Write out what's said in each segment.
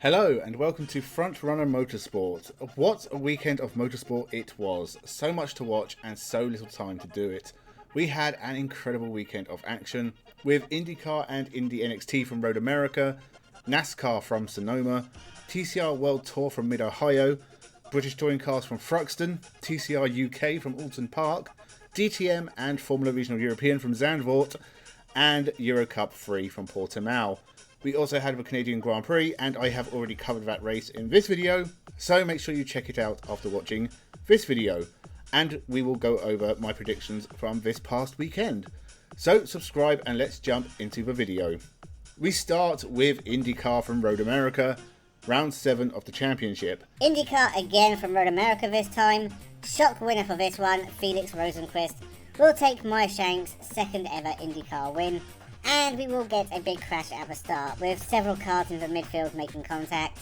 Hello and welcome to Frontrunner Motorsport. What a weekend of motorsport it was. So much to watch and so little time to do it. We had an incredible weekend of action with IndyCar and Indy NXT from Road America, NASCAR from Sonoma, TCR World Tour from Mid-Ohio, British Touring Cars from Thruxton, TCR UK from Alton Park, DTM and Formula Regional European from Zandvoort, and Eurocup 3 from Portimao. We also had a Canadian Grand Prix, and I have already covered that race in this video, so make sure you check it out after watching this video. And we will go over my predictions from this past weekend. So subscribe and let's jump into the video. We start with IndyCar from Road America, round 7 of the championship. IndyCar again from Road America this time. Shock winner for this one, Felix Rosenqvist, will take Meyer Shanks' second ever IndyCar win. And we will get a big crash at the start, with several cars in the midfield making contact,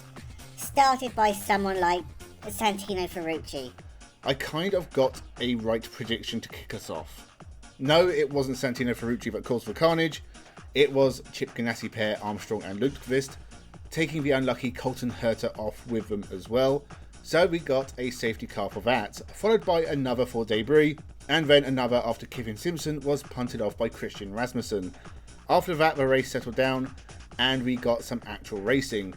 started by someone like Santino Ferrucci. I kind of got a right prediction to kick us off. No, it wasn't Santino Ferrucci that caused the carnage. It was Chip Ganassi pair Armstrong and Lundqvist, taking the unlucky Colton Herta off with them as well. So we got a safety car for that, followed by another for Debris, and then another after Kevin Simpson was punted off by Christian Rasmussen. After that, the race settled down and we got some actual racing.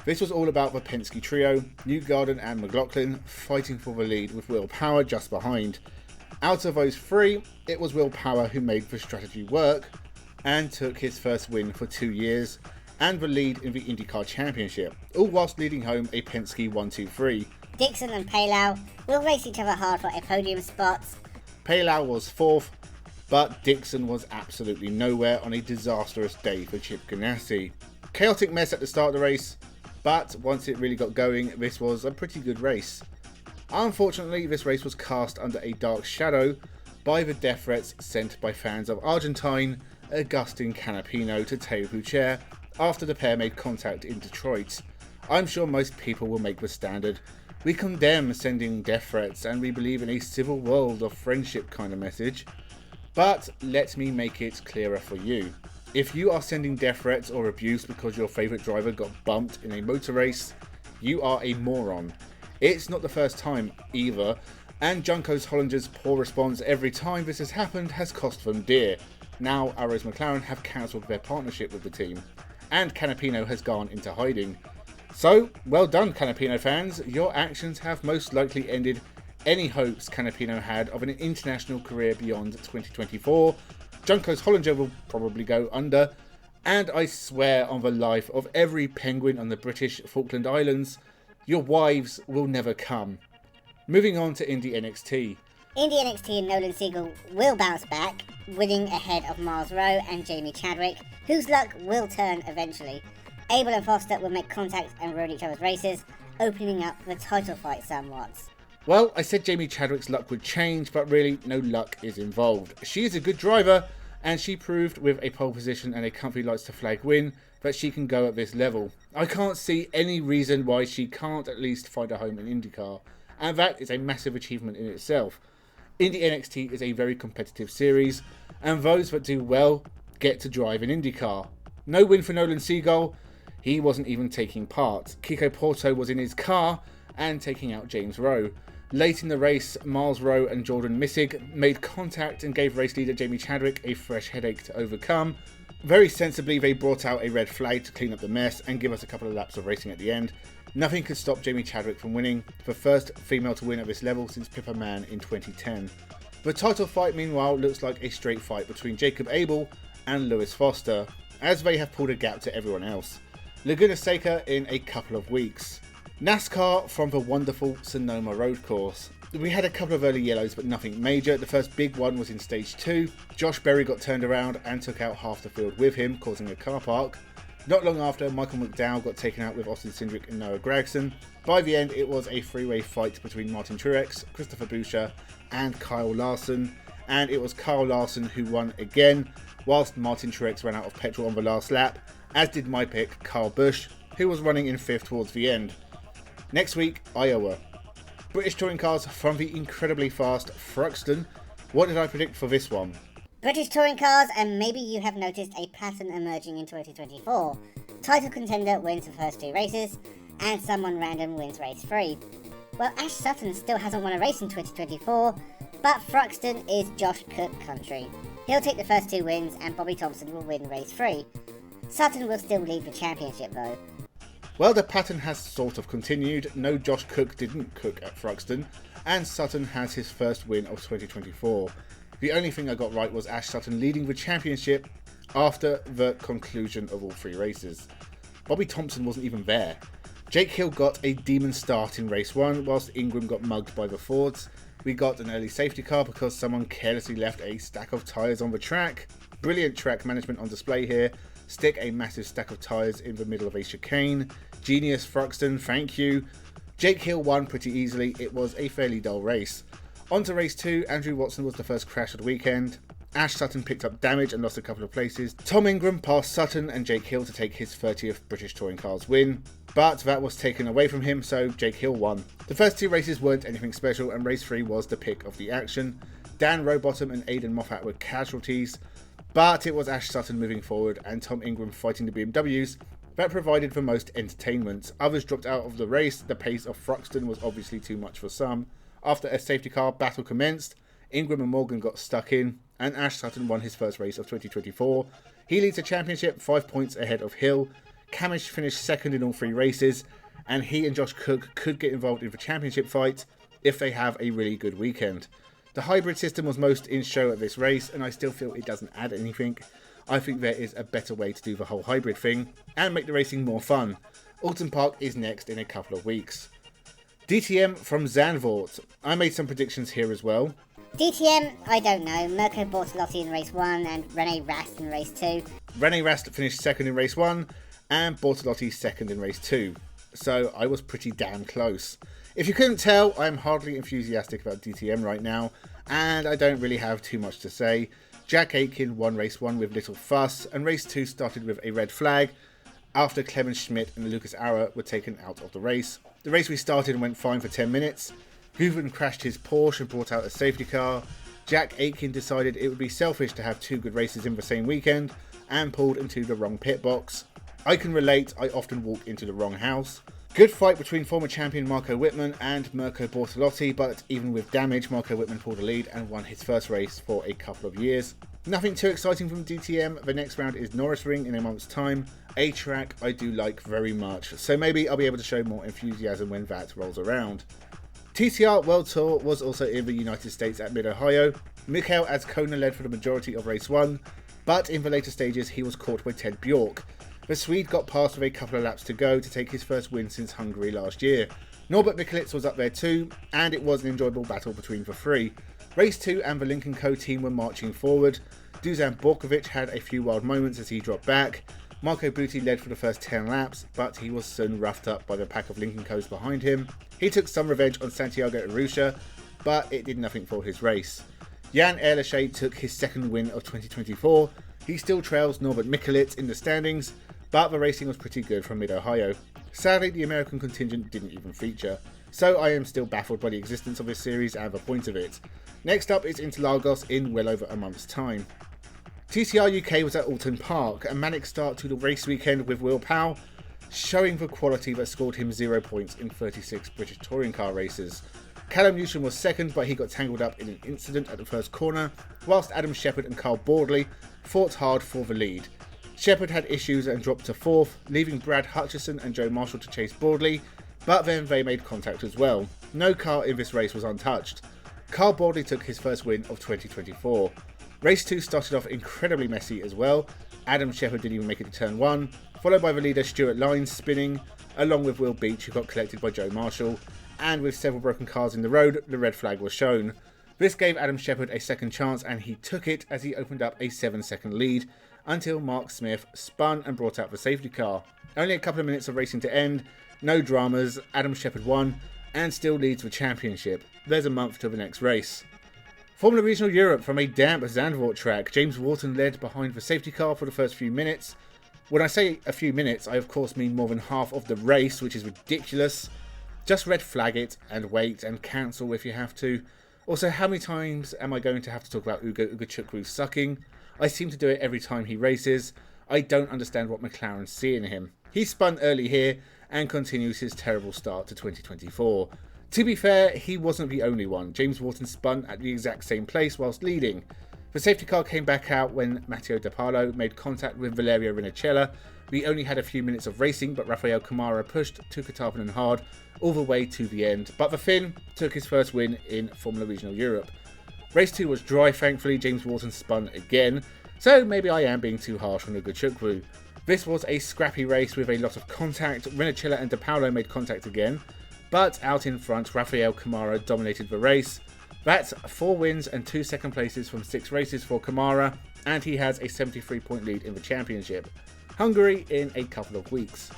This was all about the Penske trio, Newgarden and McLaughlin, fighting for the lead with Will Power just behind. Out of those three, it was Will Power who made the strategy work and took his first win for 2 years and the lead in the IndyCar Championship, all whilst leading home a Penske 1-2-3. Dixon and Palau will race each other hard for a podium spot. Palau was 4th, but Dixon was absolutely nowhere on a disastrous day for Chip Ganassi. Chaotic mess at the start of the race, but once it really got going, this was a pretty good race. Unfortunately, this race was cast under a dark shadow by the death threats sent by fans of Argentine Agustin Canapino to Teo Pucher after the pair made contact in Detroit. I'm sure most people will make the standard. We condemn sending death threats and we believe in a civil world of friendship kind of message. But let me make it clearer for you. If you are sending death threats or abuse because your favourite driver got bumped in a motor race, you are a moron. It's not the first time either, and Juncos Hollinger's poor response every time this has happened has cost them dear. Now Arrows McLaren have cancelled their partnership with the team, and Canapino has gone into hiding. So, well done Canapino fans, your actions have most likely ended any hopes Canapino had of an international career beyond 2024. Juncos Hollinger will probably go under, and I swear on the life of every penguin on the British Falkland Islands, your wives will never come. Moving on to Indy NXT. Indy NXT and Nolan Siegel will bounce back, winning ahead of Miles Rowe and Jamie Chadwick, whose luck will turn eventually. Abel and Foster will make contact and ruin each other's races, opening up the title fight somewhat. Well, I said Jamie Chadwick's luck would change, but really no luck is involved. She is a good driver, and she proved with a pole position and a comfy lights to flag win that she can go at this level. I can't see any reason why she can't at least find a home in IndyCar, and that is a massive achievement in itself. Indy NXT is a very competitive series, and those that do well get to drive in IndyCar. No win for Nolan Siegel, he wasn't even taking part. Kiko Porto was in his car and taking out James Rowe. Late in the race, Miles Rowe and Jordan Missig made contact and gave race leader Jamie Chadwick a fresh headache to overcome. Very sensibly, they brought out a red flag to clean up the mess and give us a couple of laps of racing at the end. Nothing could stop Jamie Chadwick from winning, the first female to win at this level since Pippa Mann in 2010. The title fight, meanwhile, looks like a straight fight between Jacob Abel and Lewis Foster, as they have pulled a gap to everyone else. Laguna Seca in a couple of weeks. NASCAR from the wonderful Sonoma road course. We had a couple of early yellows but nothing major. The first big one was in stage 2. Josh Berry got turned around and took out half the field with him, causing a car park. Not long after, Michael McDowell got taken out with Austin Cindric and Noah Gragson. By the end, it was a three-way fight between Martin Truex, Christopher Buescher and Kyle Larson. And it was Kyle Larson who won again, whilst Martin Truex ran out of petrol on the last lap, as did my pick, Kyle Busch, who was running in 5th towards the end. Next week, Iowa. British touring cars from the incredibly fast Thruxton. What did I predict for this one? British touring cars, and maybe you have noticed a pattern emerging in 2024. Title contender wins the first 2 races, and someone random wins race 3. Well, Ash Sutton still hasn't won a race in 2024, but Thruxton is Josh Cook country. He'll take the first 2 wins, and Bobby Thompson will win race 3. Sutton will still lead the championship though. Well, the pattern has sort of continued. No, Josh Cook didn't cook at Thruxton, and Sutton has his first win of 2024. The only thing I got right was Ash Sutton leading the championship after the conclusion of all 3 races. Bobby Thompson wasn't even there. Jake Hill got a demon start in race 1, whilst Ingram got mugged by the Fords. We got an early safety car because someone carelessly left a stack of tyres on the track. Brilliant track management on display here. Stick a massive stack of tyres in the middle of a chicane. Genius Thruxton, thank you. Jake Hill won pretty easily. It was a fairly dull race. On to race 2, Andrew Watson was the first crash of the weekend. Ash Sutton picked up damage and lost a couple of places. Tom Ingram passed Sutton and Jake Hill to take his 30th British Touring Cars win, but that was taken away from him, so Jake Hill won. The first 2 races weren't anything special, and race 3 was the pick of the action. Dan Rowbottom and Aidan Moffat were casualties, but it was Ash Sutton moving forward and Tom Ingram fighting the BMWs that provided the most entertainment. Others dropped out of the race. The pace of Thruxton was obviously too much for some. After a safety car battle commenced, Ingram and Morgan got stuck in, and Ash Sutton won his first race of 2024. He leads the championship 5 points ahead of Hill. Camish finished second in all 3 races, and he and Josh Cook could get involved in the championship fight if they have a really good weekend. The hybrid system was most in show at this race, and I still feel it doesn't add anything. I think there is a better way to do the whole hybrid thing and make the racing more fun. Alton Park is next in a couple of weeks. DTM from Zandvoort. I made some predictions here as well. DTM, I don't know. Mirko Bortolotti in race 1 and Rene Rast in race 2. Rene Rast finished second in race 1 and Bortolotti second in race 2. So I was pretty damn close. If you couldn't tell, I am hardly enthusiastic about DTM right now, and I don't really have too much to say. Jack Aitken won race 1 with little fuss, and race 2 started with a red flag after Clemens Schmidt and Lucas Auer were taken out of the race. The race restarted and went fine for 10 minutes. Hooven crashed his Porsche and brought out a safety car. Jack Aitken decided it would be selfish to have 2 good races in the same weekend and pulled into the wrong pit box. I can relate, I often walk into the wrong house. Good fight between former champion Marco Wittmann and Mirko Bortolotti, but even with damage, Marco Wittmann pulled the lead and won his first race for a couple of years. Nothing too exciting from DTM. The next round is Norrisring in a month's time, a track I do like very much, so maybe I'll be able to show more enthusiasm when that rolls around. TCR World Tour was also in the United States at Mid-Ohio. Mikhail Azkona led for the majority of race 1, but in the later stages he was caught by Ted Bjork. The Swede got past with a couple of laps to go to take his first win since Hungary last year. Norbert Mikulits was up there too, and it was an enjoyable battle between the 3. Race 2 and the Lincoln Co team were marching forward. Dusan Borkovic had a few wild moments as he dropped back. Marco Butti led for the first 10 laps, but he was soon roughed up by the pack of Lincoln Co's behind him. He took some revenge on Santiago Arusha, but it did nothing for his race. Jan Ehrlichet took his second win of 2024. He still trails Norbert Mikulits in the standings, but the racing was pretty good from Mid-Ohio. Sadly, the American contingent didn't even feature, so I am still baffled by the existence of this series and the point of it. Next up is Interlagos in well over a month's time. TCR UK was at Alton Park, a manic start to the race weekend with Will Powell, showing the quality that scored him 0 points in 36 British touring car races. Callum Newson was second, but he got tangled up in an incident at the first corner, whilst Adam Shepherd and Carl Boardley fought hard for the lead. Shepherd had issues and dropped to 4th, leaving Brad Hutchison and Joe Marshall to chase Boardley, but then they made contact as well. No car in this race was untouched. Carl Boardley took his first win of 2024. Race 2 started off incredibly messy as well. Adam Shepherd didn't even make it to turn 1, followed by the leader Stuart Lynes spinning, along with Will Beach, who got collected by Joe Marshall, and with several broken cars in the road, the red flag was shown. This gave Adam Shepherd a second chance, and he took it as he opened up a 7-second lead, until Mark Smith spun and brought out the safety car. Only a couple of minutes of racing to end, no dramas, Adam Shepherd won, and still leads the championship. There's a month till the next race. Formula Regional Europe from a damp Zandvoort track. James Wharton led behind the safety car for the first few minutes. When I say a few minutes, I of course mean more than half of the race, which is ridiculous. Just red flag it and wait and cancel if you have to. Also, how many times am I going to have to talk about Ugo Ugachukwu sucking? I seem to do it every time he races. I don't understand what McLaren's see in him. He spun early here and continues his terrible start to 2024. To be fair, he wasn't the only one. James Wharton spun at the exact same place whilst leading. The safety car came back out when Matteo De Paolo made contact with Valerio Rinicella. We only had a few minutes of racing, but Rafael Camara pushed Tuka Tarpanen hard all the way to the end. But the Finn took his first win in Formula Regional Europe. Race 2 was dry, thankfully. James Wharton spun again, so maybe I am being too harsh on the good Chukwu. This was a scrappy race with a lot of contact. Rinicella and De Paolo made contact again, but out in front, Rafael Camara dominated the race. That's 4 wins and 2 second places from 6 races for Camara, and he has a 73-point lead in the championship. Hungary in a couple of weeks.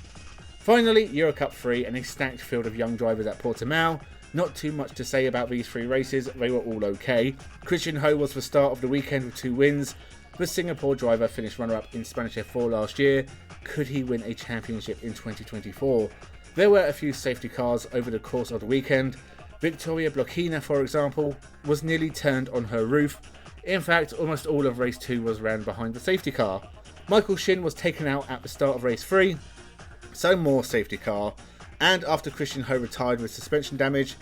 Finally, Eurocup 3 and a stacked field of young drivers at Portimao. Not too much to say about these 3 races, they were all okay. Christian Ho was the start of the weekend with 2 wins. The Singapore driver finished runner-up in Spanish F4 last year. Could he win a championship in 2024? There were a few safety cars over the course of the weekend. Victoria Blochina, for example, was nearly turned on her roof. In fact, almost all of race 2 was ran behind the safety car. Michael Shin was taken out at the start of race 3, so more safety car, and after Christian Ho retired with suspension damage,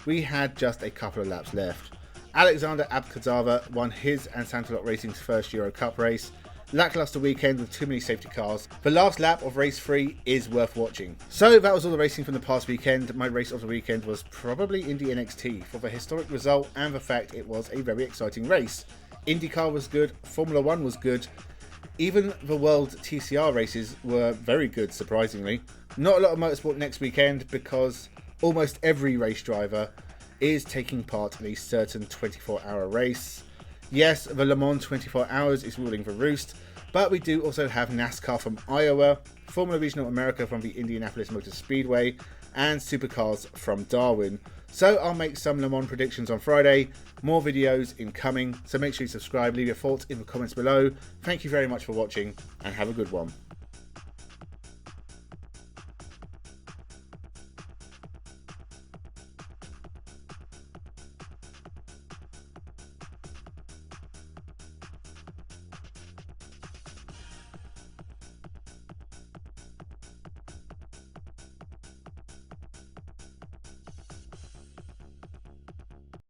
we had just a couple of laps left. Alexander Abkazava won his and Santalot Racing's first Euro Cup race. Lackluster weekend with too many safety cars. The last lap of race 3 is worth watching. So that was all the racing from the past weekend. My race of the weekend was probably Indy NXT for the historic result and the fact it was a very exciting race. IndyCar was good, Formula 1 was good, even the World TCR races were very good, surprisingly. Not a lot of motorsport next weekend because almost every race driver is taking part in a certain 24-hour race. Yes, the Le Mans 24 Hours is ruling the roost, but we do also have NASCAR from Iowa, Formula Regional America from the Indianapolis Motor Speedway, and Supercars from Darwin. So I'll make some Le Mans predictions on Friday, more videos incoming, so make sure you subscribe, leave your thoughts in the comments below. Thank you very much for watching, and have a good one.